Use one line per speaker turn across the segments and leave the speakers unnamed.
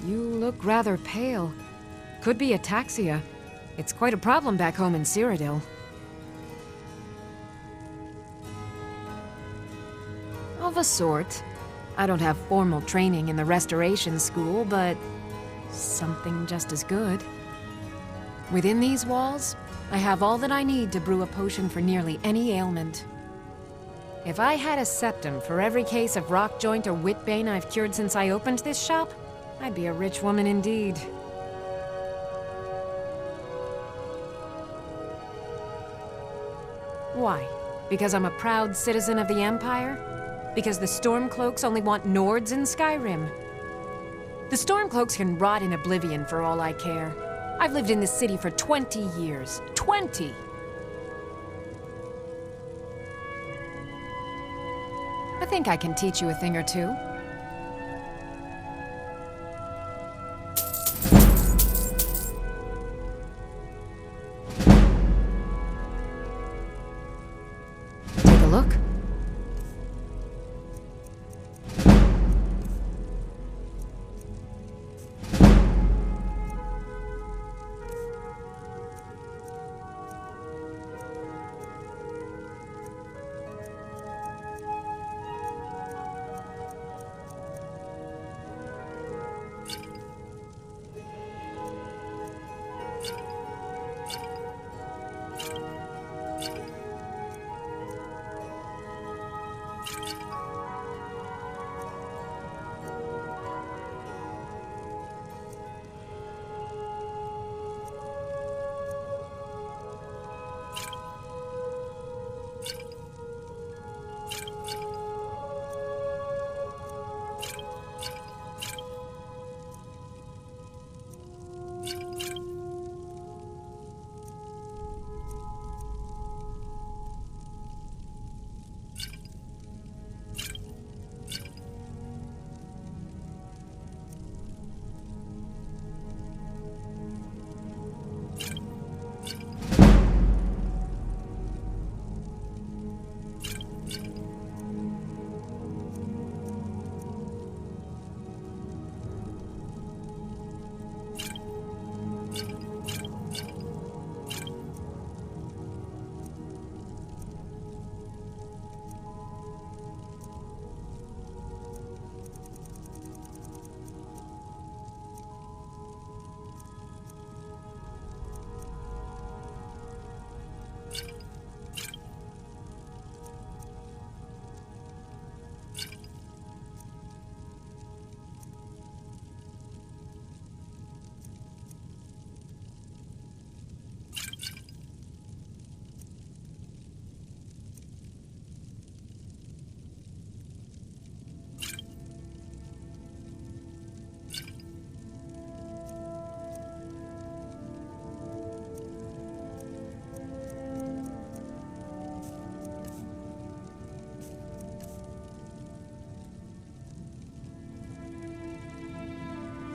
You look rather pale. Could be ataxia. It's quite a problem back home in Cyrodiil. Of a sort. I don't have formal training in the restoration school, but something just as good. Within these walls, I have all that I need to brew a potion for nearly any ailment. If I had a septum for every case of rock joint or whitbane I've cured since I opened this shop, I'd be a rich woman indeed. Why? Because I'm a proud citizen of the Empire? Because the Stormcloaks only want Nords in Skyrim? The Stormcloaks can rot in oblivion for all I care. I've lived in this city for 20 years. 20! I think I can teach you a thing or two. Take a look.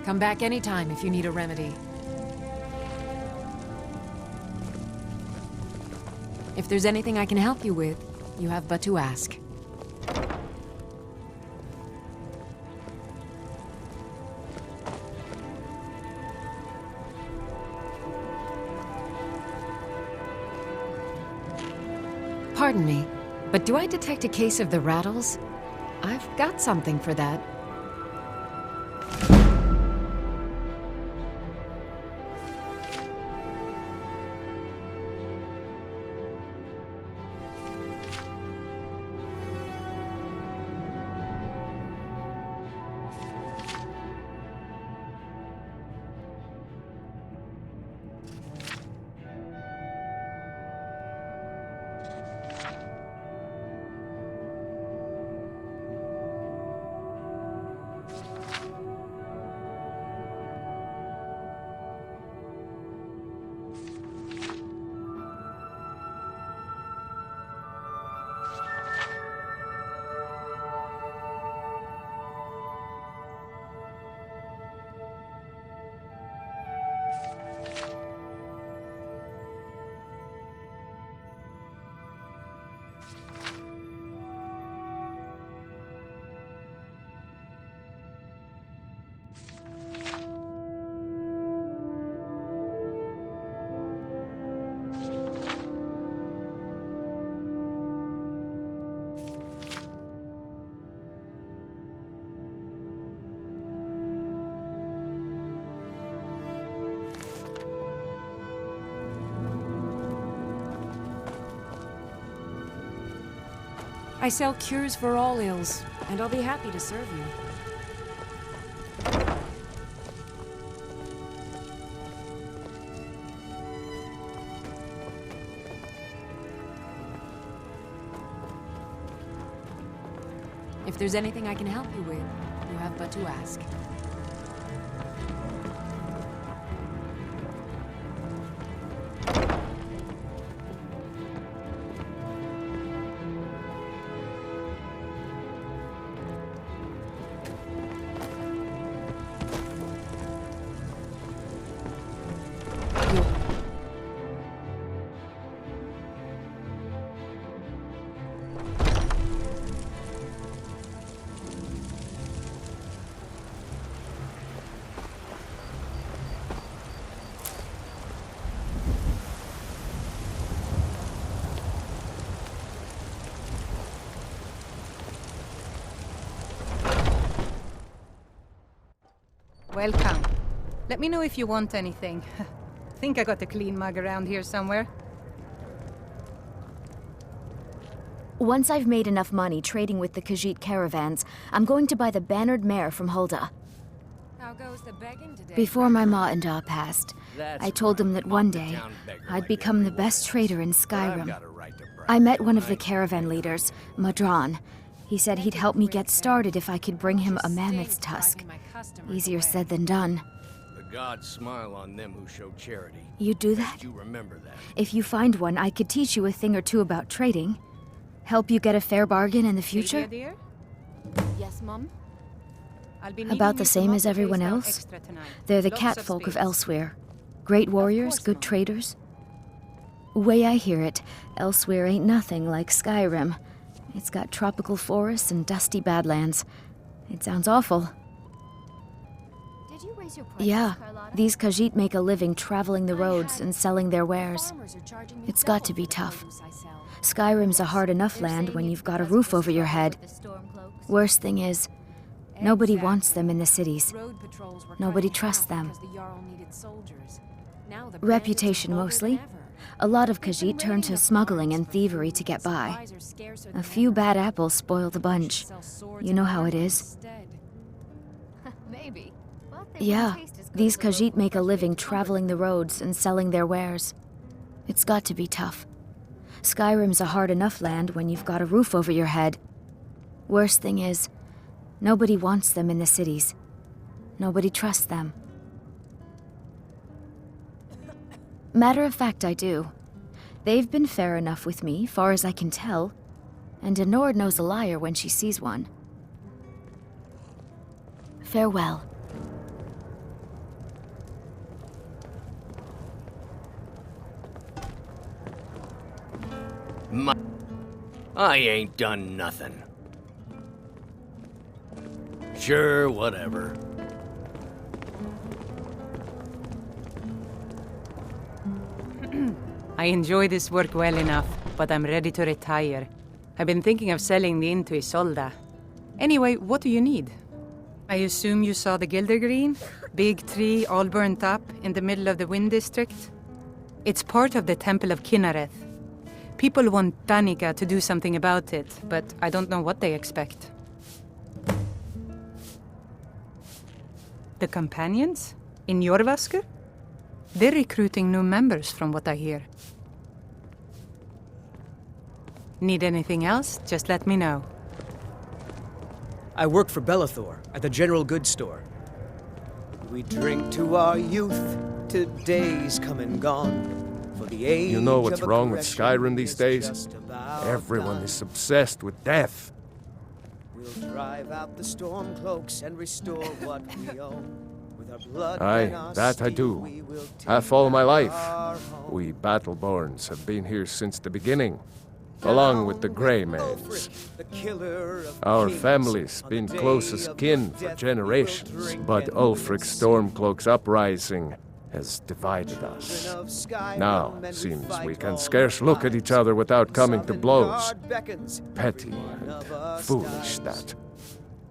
Come back anytime if you need a remedy. If there's anything I can help you with, you have but to ask. Pardon me, but do I detect a case of the rattles? I've got something for that. I sell cures for all ills, and I'll be happy to serve you. If there's anything I can help you with, you have but to ask.
Welcome. Let me know if you want anything. Think I got a clean mug around here somewhere.
Once I've made enough money trading with the Khajiit caravans, I'm going to buy the bannered mare from Hulda.
How goes the begging today?
Before my ma and Da passed, I told them that one day I'd become the best trader in Skyrim. I met one of the caravan leaders, Madran. He said he'd help me get started if I could bring him a mammoth's tusk. Easier said than done.
The gods smile on them who show charity.
You'd do that?
You remember that.
If you find one, I could teach you a thing or two about trading. Help you get a fair bargain in the future?
Dear?
Yes, Mum?
I'll be
About
needing
the
you
same
to
as
knock the
everyone
place down
else?
extra tonight.
They're the
Lots of
catfolk of
space.
Elsewhere. Great warriors,
course,
good
Mom.
traders. Way I hear it, Elsewhere ain't nothing like Skyrim. It's got tropical forests and dusty badlands. It sounds awful.
Did you raise your prices,
Yeah,
Carlotta?
these Khajiit make a living traveling the roads and selling their wares. It's got to be tough. Skyrim's a hard enough land when you've got a roof over your head. Worst thing is, nobody wants them in the cities. Nobody trusts them. Reputation mostly. A lot of Khajiit turn to smuggling and thievery to get by. A few bad apples spoil the bunch. You know how it is.
Maybe. But they
Yeah,
won't taste as good
these
as the
Khajiit
local
make a
ones
living
made.
traveling the roads and selling their wares. It's got to be tough. Skyrim's a hard enough land when you've got a roof over your head. Worst thing is, nobody wants them in the cities. Nobody trusts them. Matter of fact, I do. They've been fair enough with me, far as I can tell. And a Nord knows a liar when she sees one. Farewell.
I ain't done nothing. Sure, whatever.
I enjoy this work well enough, but I'm ready to retire. I've been thinking of selling the inn to Isolda. Anyway, what do you need? I assume you saw the Gildergreen? Big tree, all burnt up, in the middle of the Wind District? It's part of the Temple of Kinnareth. People want Danica to do something about it, but I don't know what they expect. The Companions? In Jorvasker? They're recruiting new members from what I hear. Need anything else? Just let me know.
I work for Bellathor at the General Goods Store. We drink to our youth, to days come and gone. For the age
You know what's
of
wrong with
aggression
Skyrim these
is
days?
just about
Everyone
done.
is obsessed with death.
We'll drive out the storm cloaks and restore what we own. With our blood
Aye,
and our
that I
steel,
do.
we will
Half
take
all my
back
life.
our home.
We Battleborns have been here since the beginning, along with the Grey Maids.
Ulfric, the killer of
Our
kings.
family's
On
been
the
close
day
as
of
kin
your
for
death, we will
generations,
drink
but
and we will
Ulfric's
sing.
Stormcloak's uprising has divided us.
Children of Skyrim,
Now,
and we
seems
fight
we can
all
scarce
our
look at
lives.
each other without coming to blows.
Sovngarde beckons,
Petty
every one of
and
us
foolish
dies.
that.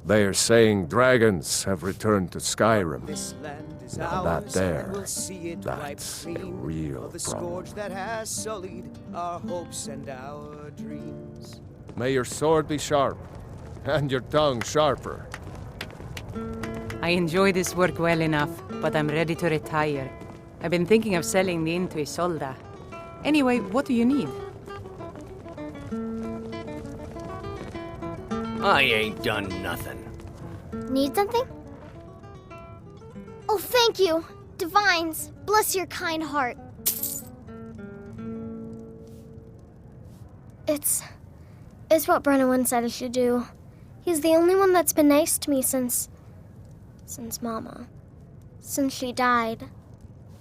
They are saying dragons have returned to Skyrim.
This land is
Now that
ours,
there,
and we'll see it
that's a
wiped clean
real
of the
problem.
scourge that has sullied our hopes and our dreams.
May your sword be sharp, and your tongue sharper.
I enjoy this work well enough, but I'm ready to retire. I've been thinking of selling the inn to Isolda. Anyway, what do you need?
I ain't done nothing.
Need something? Oh, thank you. Divines, bless your kind heart. It's what Brennan said I should do. He's the only one that's been nice to me since Mama. Since she died.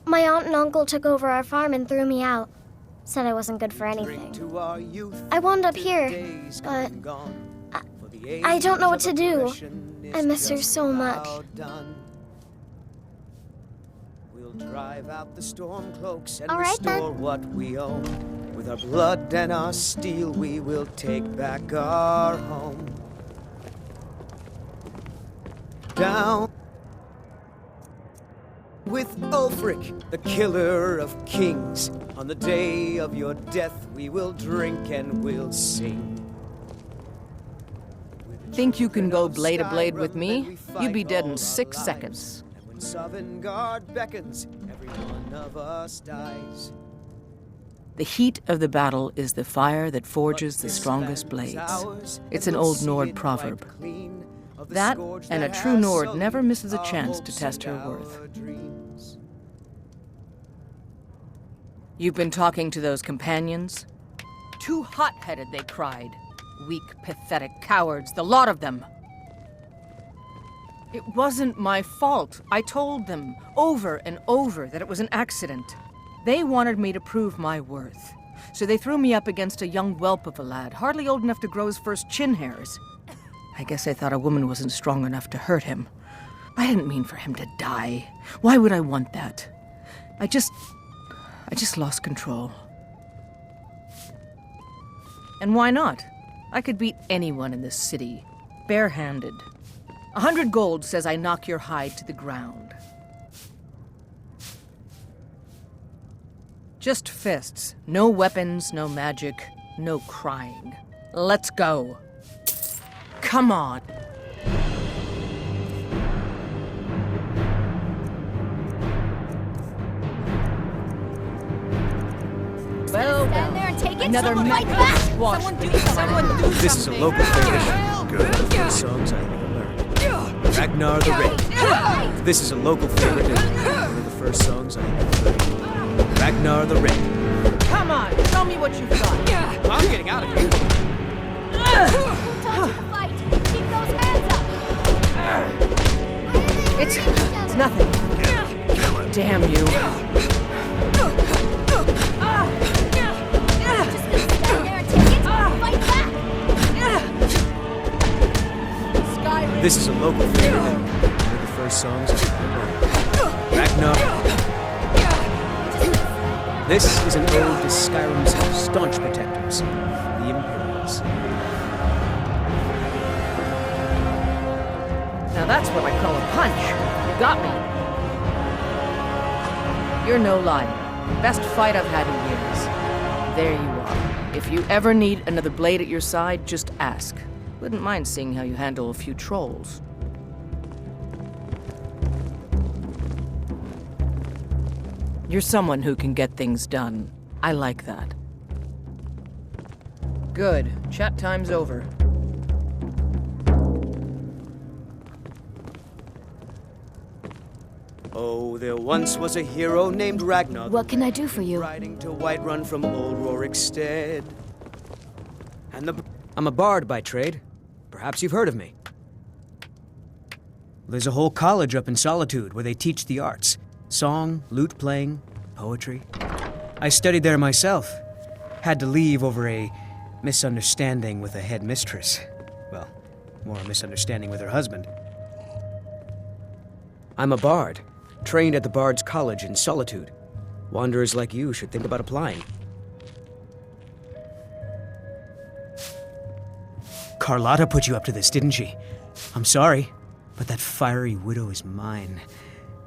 My aunt and uncle took over our farm and threw me out. Said I wasn't good for anything. I wound up here, but I don't know what to do. I miss her so much.
We'll drive out the storm cloaks and
All right,
restore
then.
what we own. With our blood and our steel, we will take back our home. Down with Ulfric, the killer of kings. On the day of your death, we will drink and we'll sing.
Think you can go blade to blade with me? You'd be dead in 6 seconds.
And when Sovngarde beckons, every one of us dies.
The heat of the battle is the fire that forges the strongest blades. It's an old Nord proverb. That, and a true Nord never misses a chance to test her worth. You've been talking to those companions? Too hot-headed, they cried. Weak, pathetic cowards, the lot of them. It wasn't my fault. I told them over and over that it was an accident. They wanted me to prove my worth. So they threw me up against a young whelp of a lad, hardly old enough to grow his first chin hairs. I guess I thought a woman wasn't strong enough to hurt him. I didn't mean for him to die. Why would I want that? I just lost control. And why not? I could beat anyone in this city, barehanded. 100 gold says I knock your hide to the ground. Just fists. No weapons, no magic, no crying. Let's go. Come on. Well,
Stand there and take it.
another
Someone
mech
fight back.
squash.
This is a local favorite. Good. The songs I never learned. Ragnar the Red. This is a local favorite and one of the first songs I ever heard. Ragnar the Red.
Come on, show me what you've got.
I'm getting out of here.
Don't you fight. Keep those hands up.
It's nothing. Damn you.
Just gonna stand there and take it. Fight back.
Skyrim.
This is a local favorite and one of the first songs I ever heard. Ragnar. This is an ode to Skyrim's staunch protectors, the Imperials.
Now that's what I call a punch. You got me. You're no liar. Best fight I've had in years. There you are. If you ever need another blade at your side, just ask. Wouldn't mind seeing how you handle a few trolls. You're someone who can get things done. I like that. Good. Chat time's over.
Oh, there once was a hero named Ragnar.
What can I do for you?
Riding to Whiterun from old Rorikstead. I'm a bard by trade. Perhaps you've heard of me. There's a whole college up in Solitude where they teach the arts. Song, lute playing, poetry. I studied there myself. Had to leave over a misunderstanding with a head mistress. Well, more a misunderstanding with her husband. I'm a bard, trained at the Bard's College in Solitude. Wanderers like you should think about applying. Carlotta put you up to this, didn't she? I'm sorry, but that fiery widow is mine.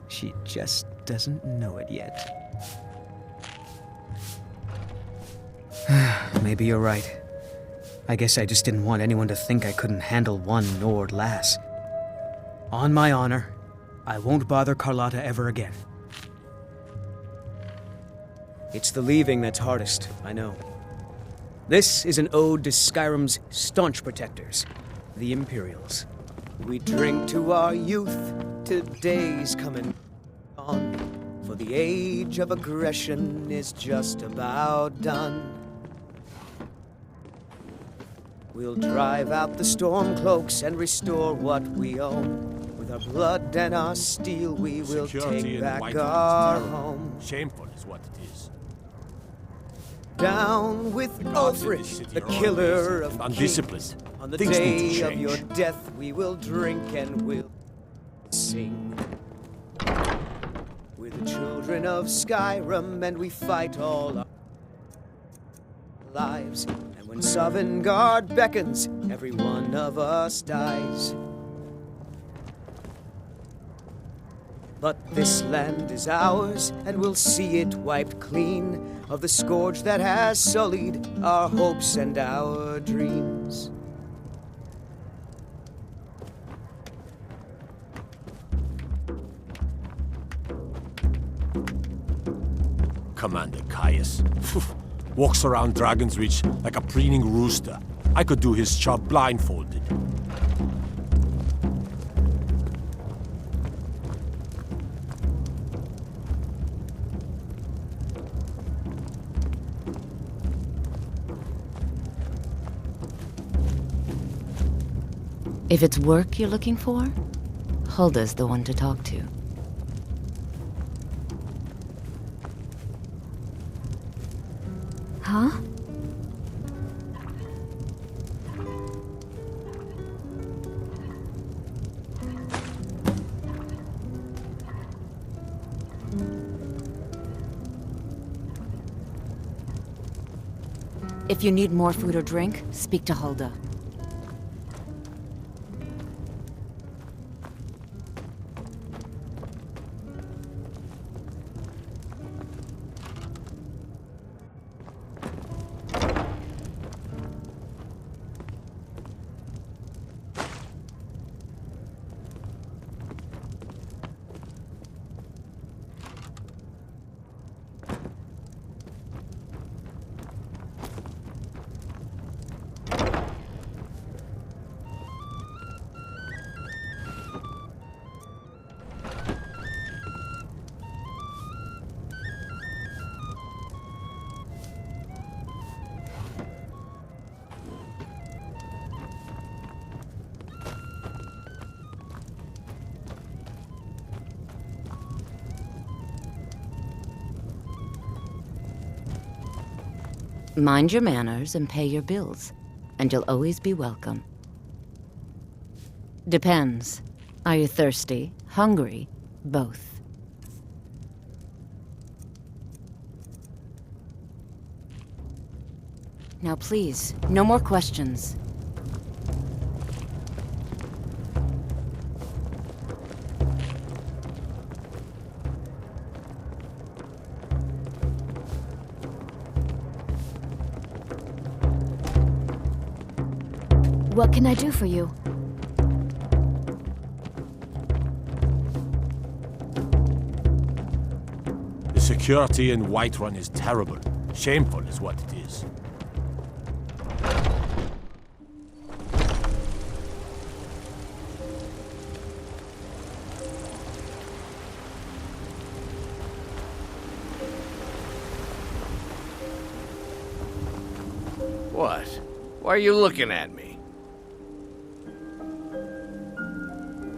She just doesn't know it yet. Maybe you're right. I guess I just didn't want anyone to think I couldn't handle one Nord lass. On my honor, I won't bother Carlotta ever again. It's the leaving that's hardest, I know. This is an ode to Skyrim's staunch protectors, the Imperials. We drink to our youth, to days coming on, for the age of aggression is just about done. We'll drive out the stormcloaks and restore what we own. With our blood and our steel, we will take back our home.
Shameful is what it is.
Down with Ulfric, the killer of
undisciplined.
Kings. On the
Things need to
day of
change.
your death, we will drink and we'll sing. We're the children of Skyrim, and we fight all our lives. And when Sovngarde beckons, every one of us dies. But this land is ours, and we'll see it wiped clean of the scourge that has sullied our hopes and our dreams.
Commander Caius. Walks around Dragon's Reach like a preening rooster. I could do his job blindfolded.
If it's work you're looking for, Hulda's the one to talk to.
Huh?
If you need more food or drink, speak to Hulda. Mind your manners and pay your bills, and you'll always be welcome. Depends. Are you thirsty, hungry, both? Now please, no more questions.
What can I do for you?
The security in Whiterun is terrible. Shameful is what it is.
What? Why are you looking at me?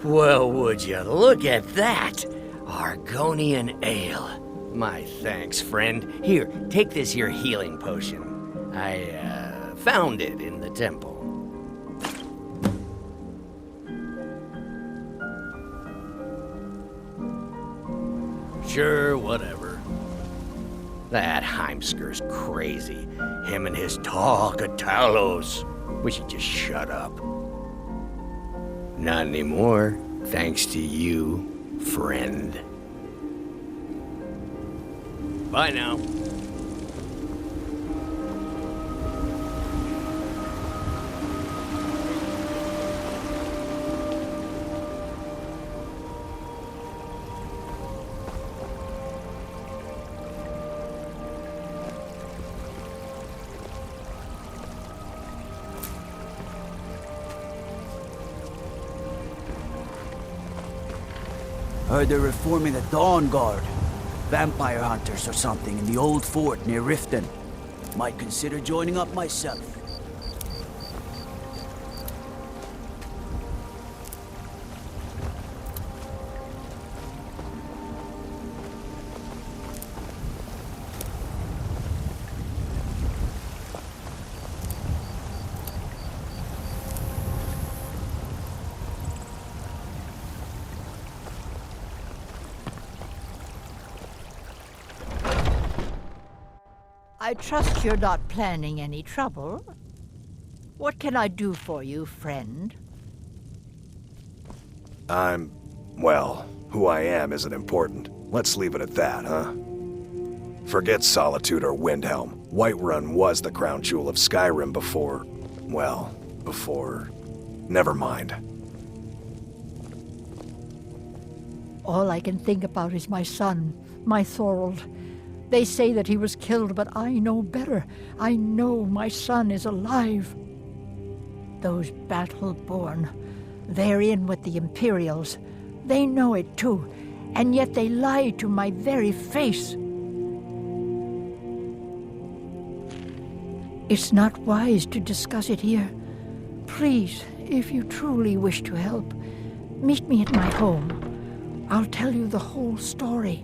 Well, would you look at that? Argonian ale. My thanks, friend. Here, take this here healing potion. I, found it in the temple. Sure, whatever. That Heimskir's crazy. Him and his talk of Talos. We should just shut up. Not anymore, thanks to you, friend. Bye now.
Heard they're reforming the Dawn Guard. Vampire hunters or something in the old fort near Riften. Might consider joining up myself.
I trust you're not planning any trouble. What can I do for you, friend?
Well, who I am isn't important. Let's leave it at that, huh? Forget Solitude or Windhelm. Whiterun was the crown jewel of Skyrim before... Never mind.
All I can think about is my son, my Thorold. They say that he was killed, but I know better. I know my son is alive. Those Battleborn, they're in with the Imperials. They know it too, and yet they lie to my very face. It's not wise to discuss it here. Please, if you truly wish to help, meet me at my home. I'll tell you the whole story.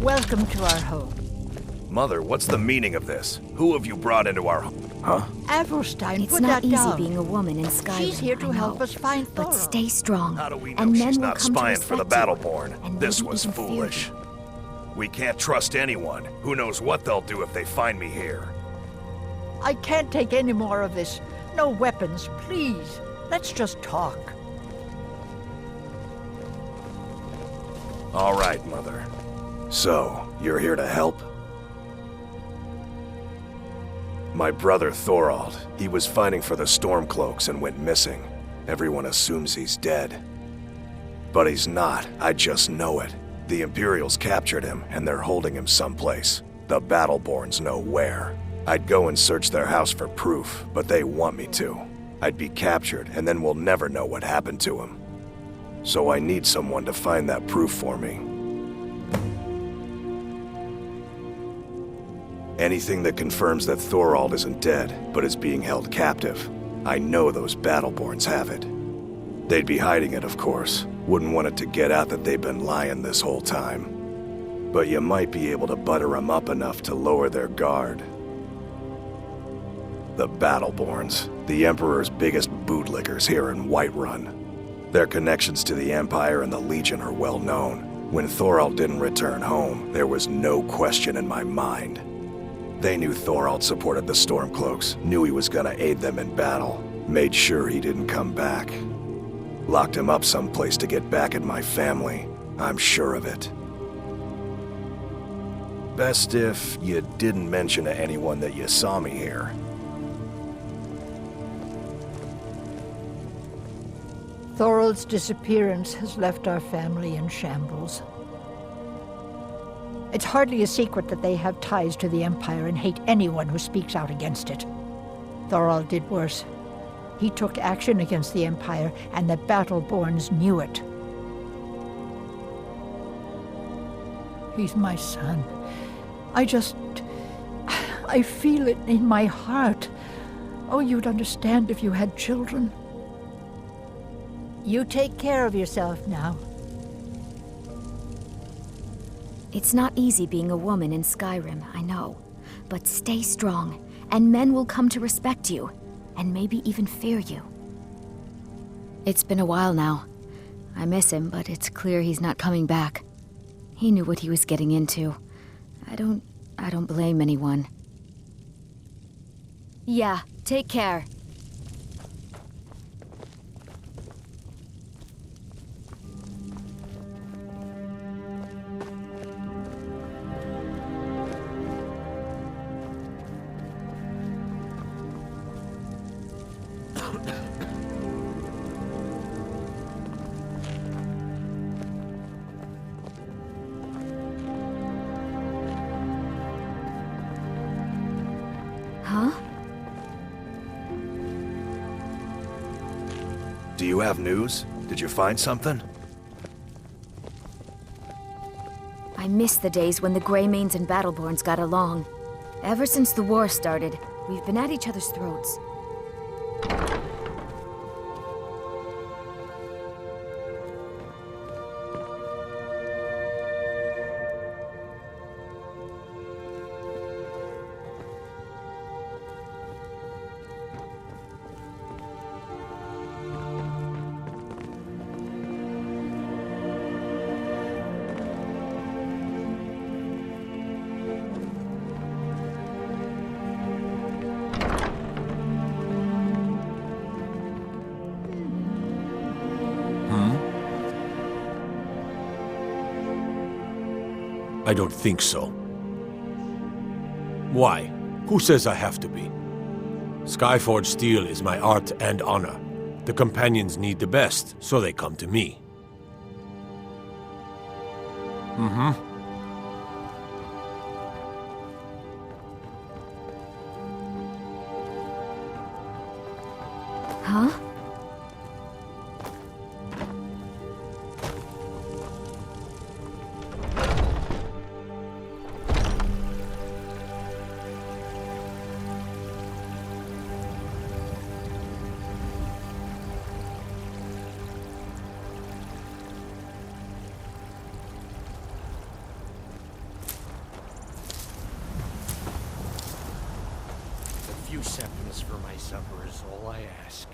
Welcome to our home.
Mother, what's the meaning of this? Who have you brought into our home? Huh?
Avelstein,
It's
put
not
that
easy
down.
being a woman in Skyrim.
She's here to
I
help
know.
us find Thorold.
But stay strong.
How do we know
and men
she's
will
not
come to
spying for the
respect you,
Battleborn?
and
This
maybe
was
even fear
foolish.
you.
We can't trust anyone. Who knows what they'll do if they find me here?
I can't take any more of this. No weapons, please. Let's just talk.
All right, Mother. So, you're here to help? My brother Thorold, he was fighting for the Stormcloaks and went missing. Everyone assumes he's dead. But he's not, I just know it. The Imperials captured him, and they're holding him someplace. The Battleborns know where. I'd go and search their house for proof, but they want me to. I'd be captured, and then we'll never know what happened to him. So I need someone to find that proof for me. Anything that confirms that Thorold isn't dead, but is being held captive. I know those Battleborns have it. They'd be hiding it, of course. Wouldn't want it to get out that they've been lying this whole time. But you might be able to butter them up enough to lower their guard. The Battleborns, the Emperor's biggest bootlickers here in Whiterun. Their connections to the Empire and the Legion are well known. When Thorold didn't return home, there was no question in my mind. They knew Thorold supported the Stormcloaks, knew he was gonna aid them in battle, made sure he didn't come back. Locked him up someplace to get back at my family, I'm sure of it. Best if you didn't mention to anyone that you saw me here.
Thorold's disappearance has left our family in shambles. It's hardly a secret that they have ties to the Empire and hate anyone who speaks out against it. Thorold did worse. He took action against the Empire, and the Battleborns knew it. He's my son. I feel it in my heart. Oh, you'd understand if you had children. You take care of yourself now.
It's not easy being a woman in Skyrim, I know. But stay strong, and men will come to respect you, and maybe even fear you. It's been a while now. I miss him, but it's clear he's not coming back. He knew what he was getting into. I don't blame anyone. Yeah, take care. Huh?
Do you have news? Did you find something?
I miss the days when the Greymanes and Battleborns got along. Ever since the war started, we've been at each other's throats.
I don't think so. Why? Who says I have to be? Skyforge steel is my art and honor. The companions need the best, so they come to me.
Huh?
A few seconds for my supper is all I ask.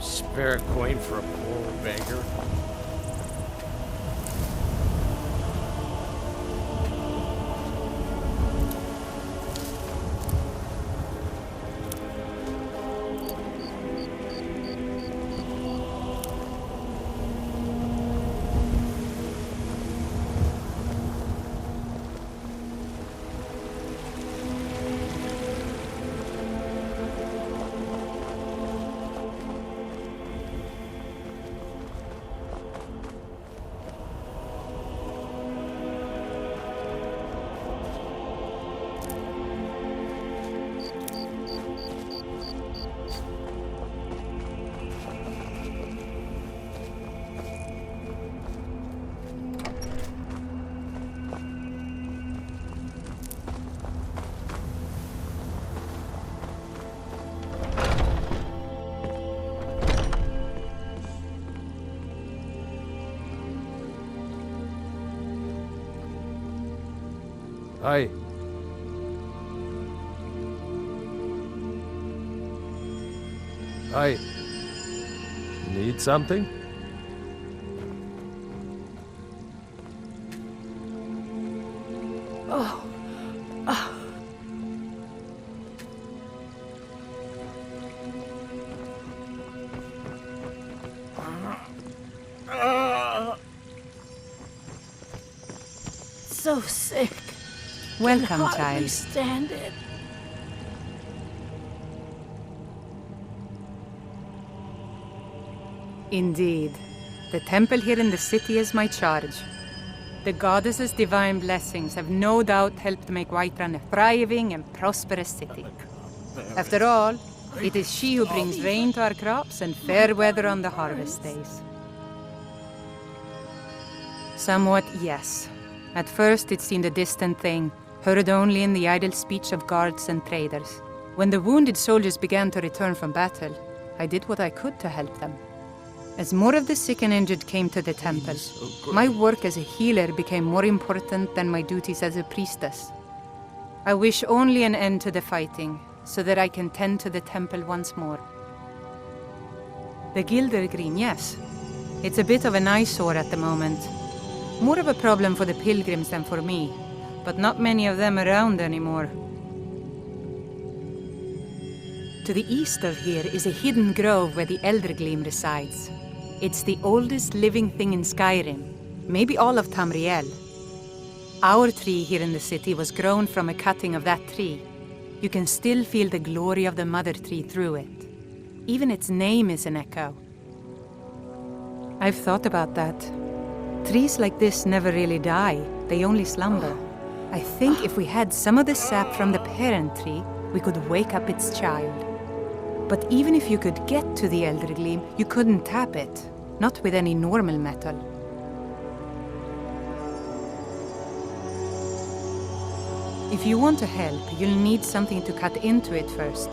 Spare a coin for a poor beggar?
Hi. Hi. Need something?
So sick.
Welcome,
Can hardly
child.
stand it.
Indeed. The temple here in the city is my charge. The goddess's divine blessings have no doubt helped make Whiterun a thriving and prosperous city. After all, it is she who brings rain to our crops and fair weather on the harvest days. Somewhat, yes. At first it seemed a distant thing, heard only in the idle speech of guards and traders. When the wounded soldiers began to return from battle, I did what I could to help them. As more of the sick and injured came to the temple, my work as a healer became more important than my duties as a priestess. I wish only an end to the fighting, so that I can tend to the temple once more. The Gildergreen, yes. It's a bit of an eyesore at the moment. More of a problem for the pilgrims than for me, but not many of them around anymore. To the east of here is a hidden grove where the Eldergleam resides. It's the oldest living thing in Skyrim, maybe all of Tamriel. Our tree here in the city was grown from a cutting of that tree. You can still feel the glory of the mother tree through it. Even its name is an echo. I've thought about that. Trees like this never really die, they only slumber. I think if we had some of the sap from the parent tree, we could wake up its child. But even if you could get to the Elder Gleam, you couldn't tap it. Not with any normal metal. If you want to help, you'll need something to cut into it first.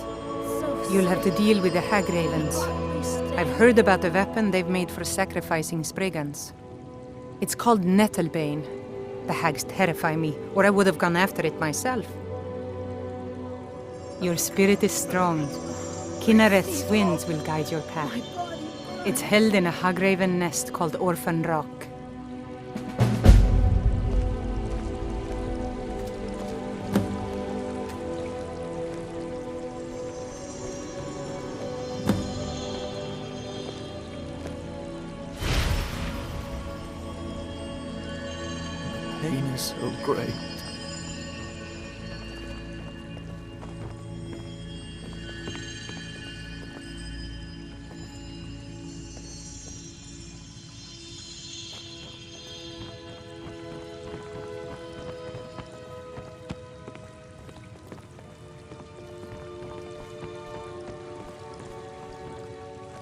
You'll have to deal with the hag ravens. I've heard about the weapon they've made for sacrificing Spriggans. It's called Nettlebane. The hags terrify me, or I would have gone after it myself. Your spirit is strong. Kinnereth's winds will guide your path. It's held in a hagraven nest called Orphan Rock.
Pain is so great.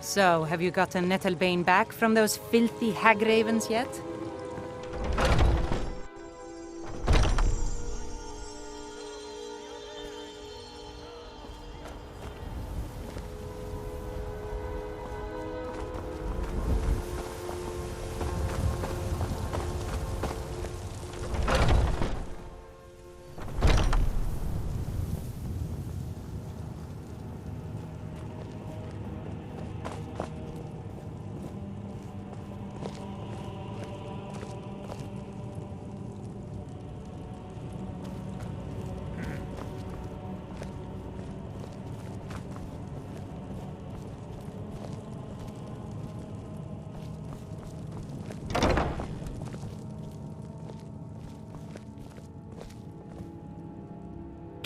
So, have you gotten Nettlebane back from those filthy hag ravens yet?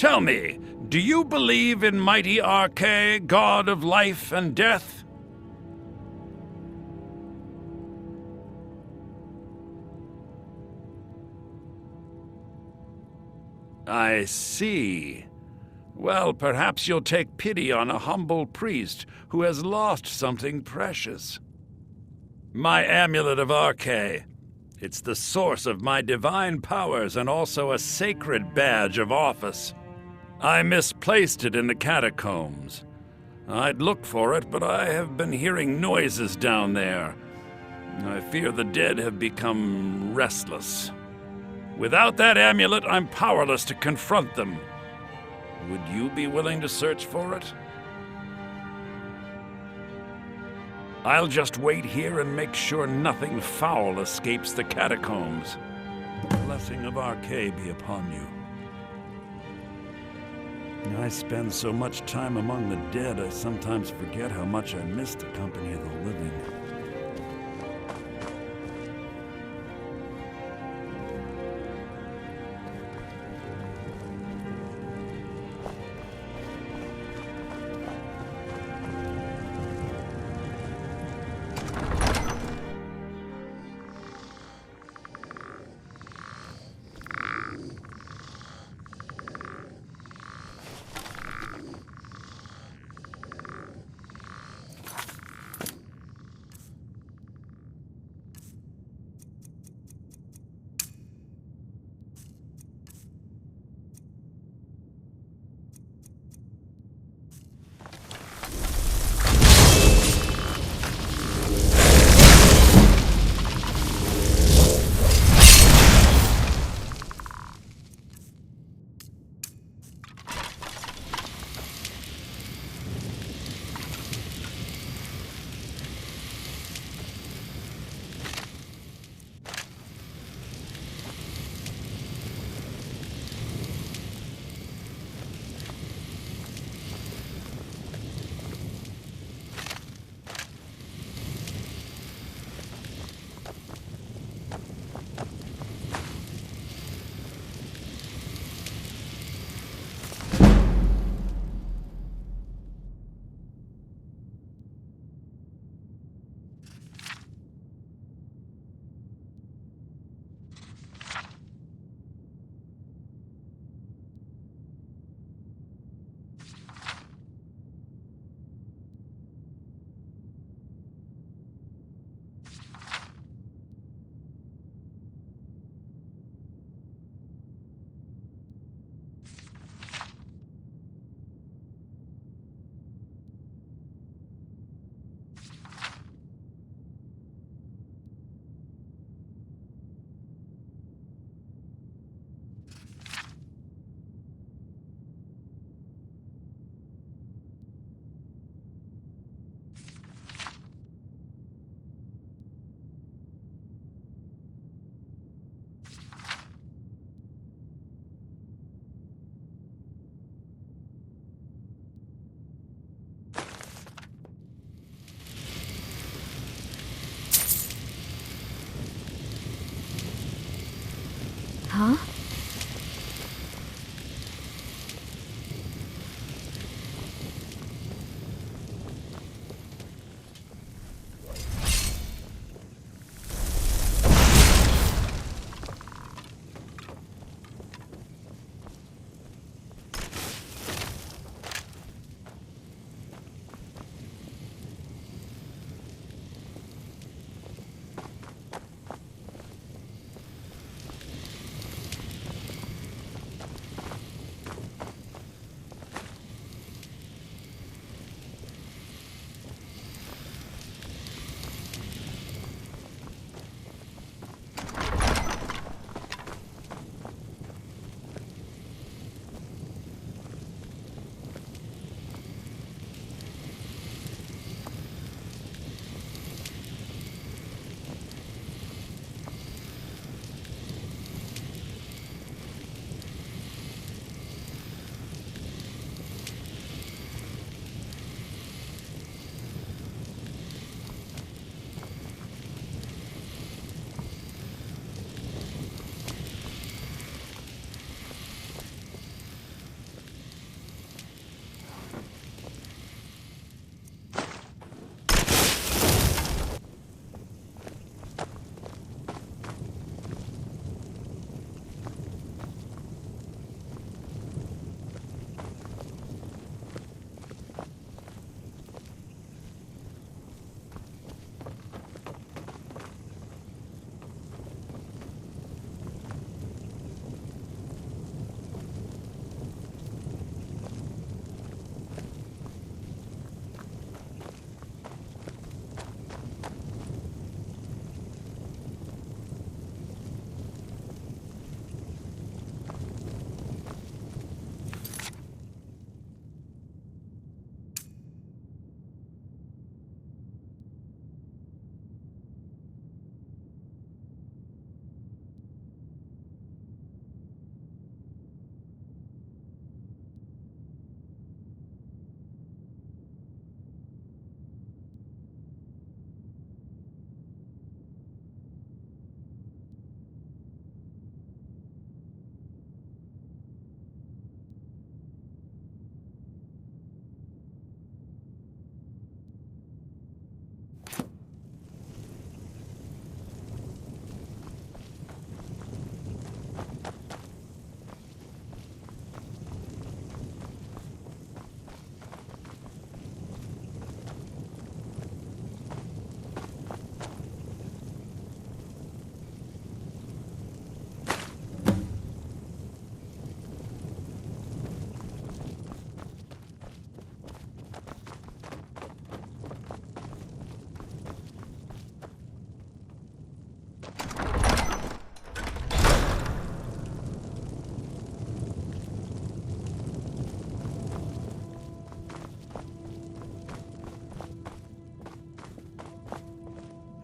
Tell me, do you believe in mighty Arche, god of life and death? I see. Well, perhaps you'll take pity on a humble priest who has lost something precious. My amulet of Arche. It's the source of my divine powers and also a sacred badge of office. I misplaced it in the catacombs. I'd looked for it, but I have been hearing noises down there. I fear the dead have become restless. Without that amulet, I'm powerless to confront them. Would you be willing to search for it? I'll just wait here and make sure nothing foul escapes the catacombs. The blessing of Arche be upon you. I spend so much time among the dead, I sometimes forget how much I miss the company of the living.
Huh?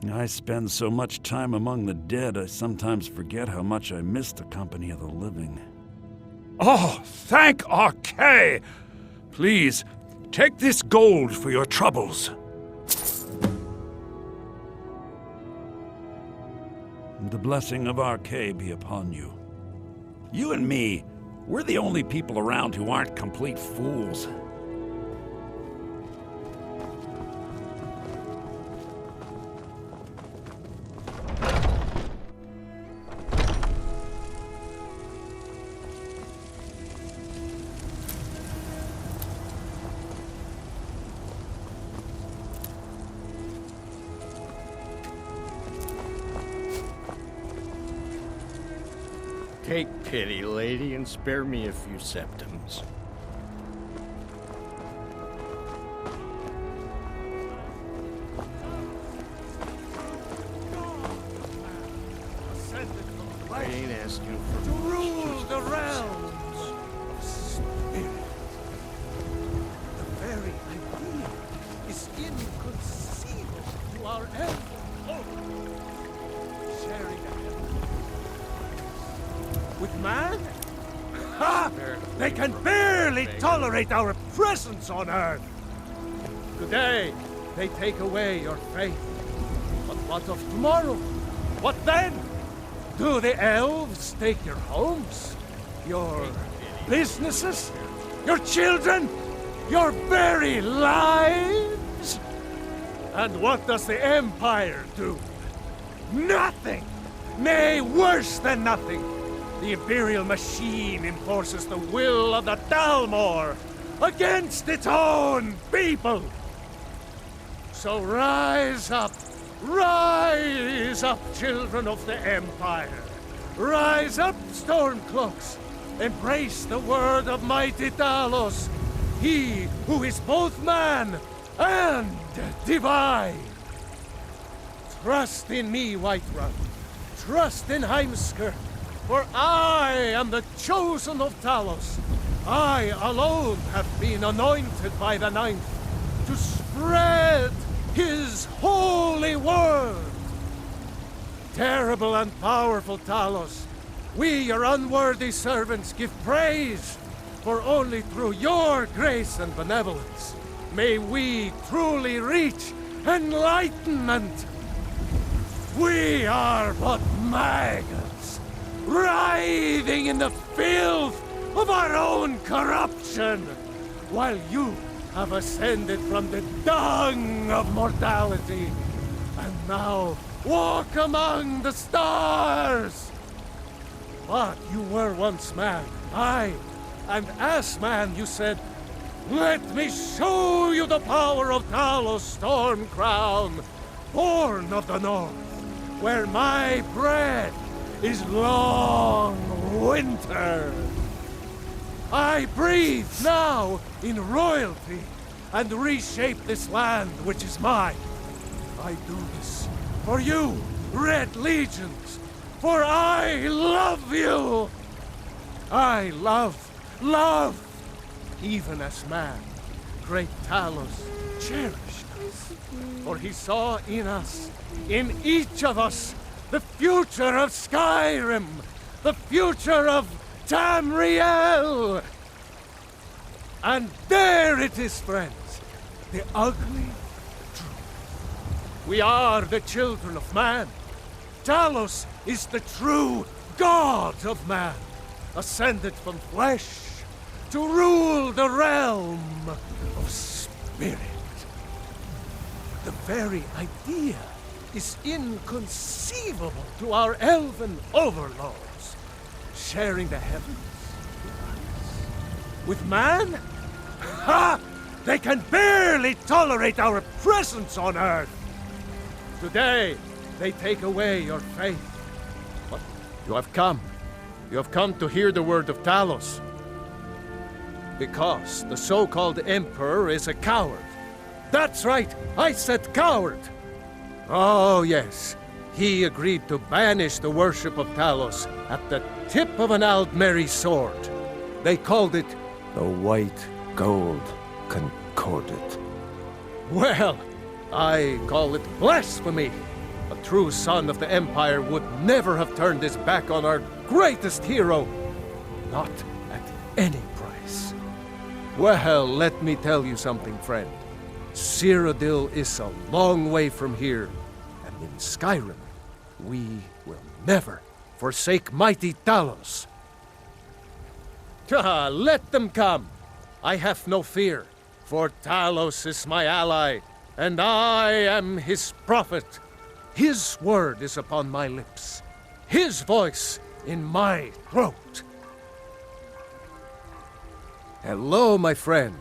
I spend so much time among the dead, I sometimes forget how much I miss the company of the living. Oh, thank Archay! Please, take this gold for your troubles. The blessing of Archay be upon you. You and me, we're the only people around who aren't complete fools.
Take pity, lady, and spare me a few septims. I ain't asking for
to rule the realms. Spirit. The very idea is inconceivable to our elven hope. Sharing a heaven with man? Ha! They can barely tolerate our presence on Earth. Today, they take away your faith. But what of tomorrow? What then?
Do the elves take your homes? Your businesses? Your children? Your very lives? And what does the Empire do? Nothing! Nay, worse than nothing! The Imperial machine enforces the will of the Dalmor against its own people! So rise up, children of the Empire! Rise up, Stormcloaks! Embrace the word of mighty Talos, he who is both man and divine! Trust in me, Whiterun. Trust in Heimskr, for I am the chosen of Talos. I alone have been anointed by the Ninth to spread his holy word. Terrible and powerful Talos, we, your unworthy servants, give praise, for only through your grace and benevolence may we truly reach enlightenment. We are but maggots, writhing in the filth of our own corruption, while you have ascended from the dung of mortality, and now walk among the stars. But you were once man, aye, and as man you said, "Let me show you the power of Talos Stormcrown, born of the North, where my bread is long winter. I breathe now in royalty and reshape this land which is mine. I do this for you, Red Legions, for I love you. I love, even as man, great Talos cherished us, for he saw in us, in each of us, the future of Skyrim, the future of Tamriel. And there it is, friends, the ugly truth. We are the children of man. Talos is the true god of man, ascended from flesh to rule the realm of spirit. The very idea is inconceivable to our elven overlords, sharing the heavens with man? Ha! They can barely tolerate our presence on Earth. Today, they take away your faith. But you have come. You have come to hear the word of Talos. Because the so-called Emperor is a coward. That's right, I said coward. Oh, yes. He agreed to banish the worship of Talos at the tip of an Aldmeri sword. They called it the White Gold Concordat. Well, I call it blasphemy. A true son of the Empire would never have turned his back on our greatest hero. Not at any price. Well, let me tell you something, friend. Cyrodiil is a long way from here, and in Skyrim, we will never forsake mighty Talos. Let them come. I have no fear, for Talos is my ally, and I am his prophet. His word is upon my lips, his voice in my throat. Hello, my friend.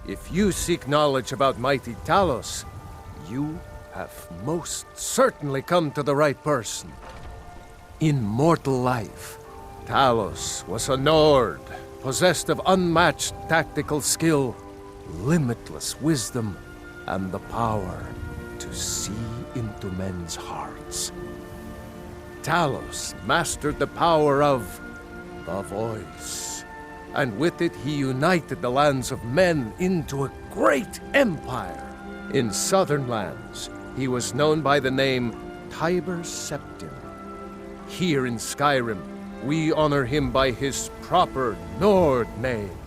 If you seek knowledge about mighty Talos, you have most certainly come to the right person. In mortal life, Talos was a Nord, possessed of unmatched tactical skill, limitless wisdom, and the power to see into men's hearts. Talos mastered the power of the voice, and with it he united the lands of men into a great empire. In southern lands, he was known by the name Tiber Septim. Here in Skyrim, we honor him by his proper Nord name.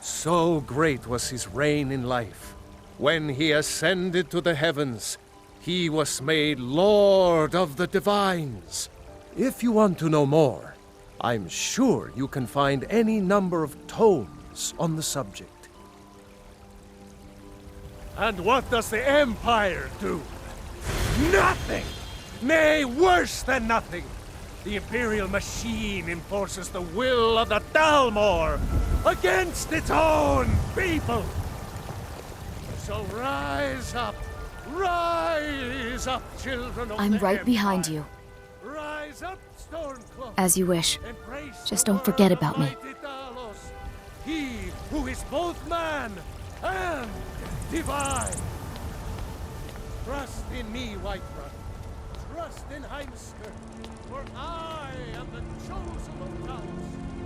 So great was his reign in life. When he ascended to the heavens, he was made Lord of the Divines, If you want to know more, I'm sure you can find any number of tomes on the subject. And what does the Empire do? Nothing! Nay, worse than nothing! The Imperial machine enforces the will of the Dalmor against its own people! So rise up, children of
I'm
the
right
Empire.
behind you.
Rise up, Stormcloak.
As you wish.
Embrace
Just
the
don't forget
word
about
of
me.
mighty Talos, he who is both man and divine. Trust in me, Whiterun. Trust in Heimskr, for I am the chosen of Talos.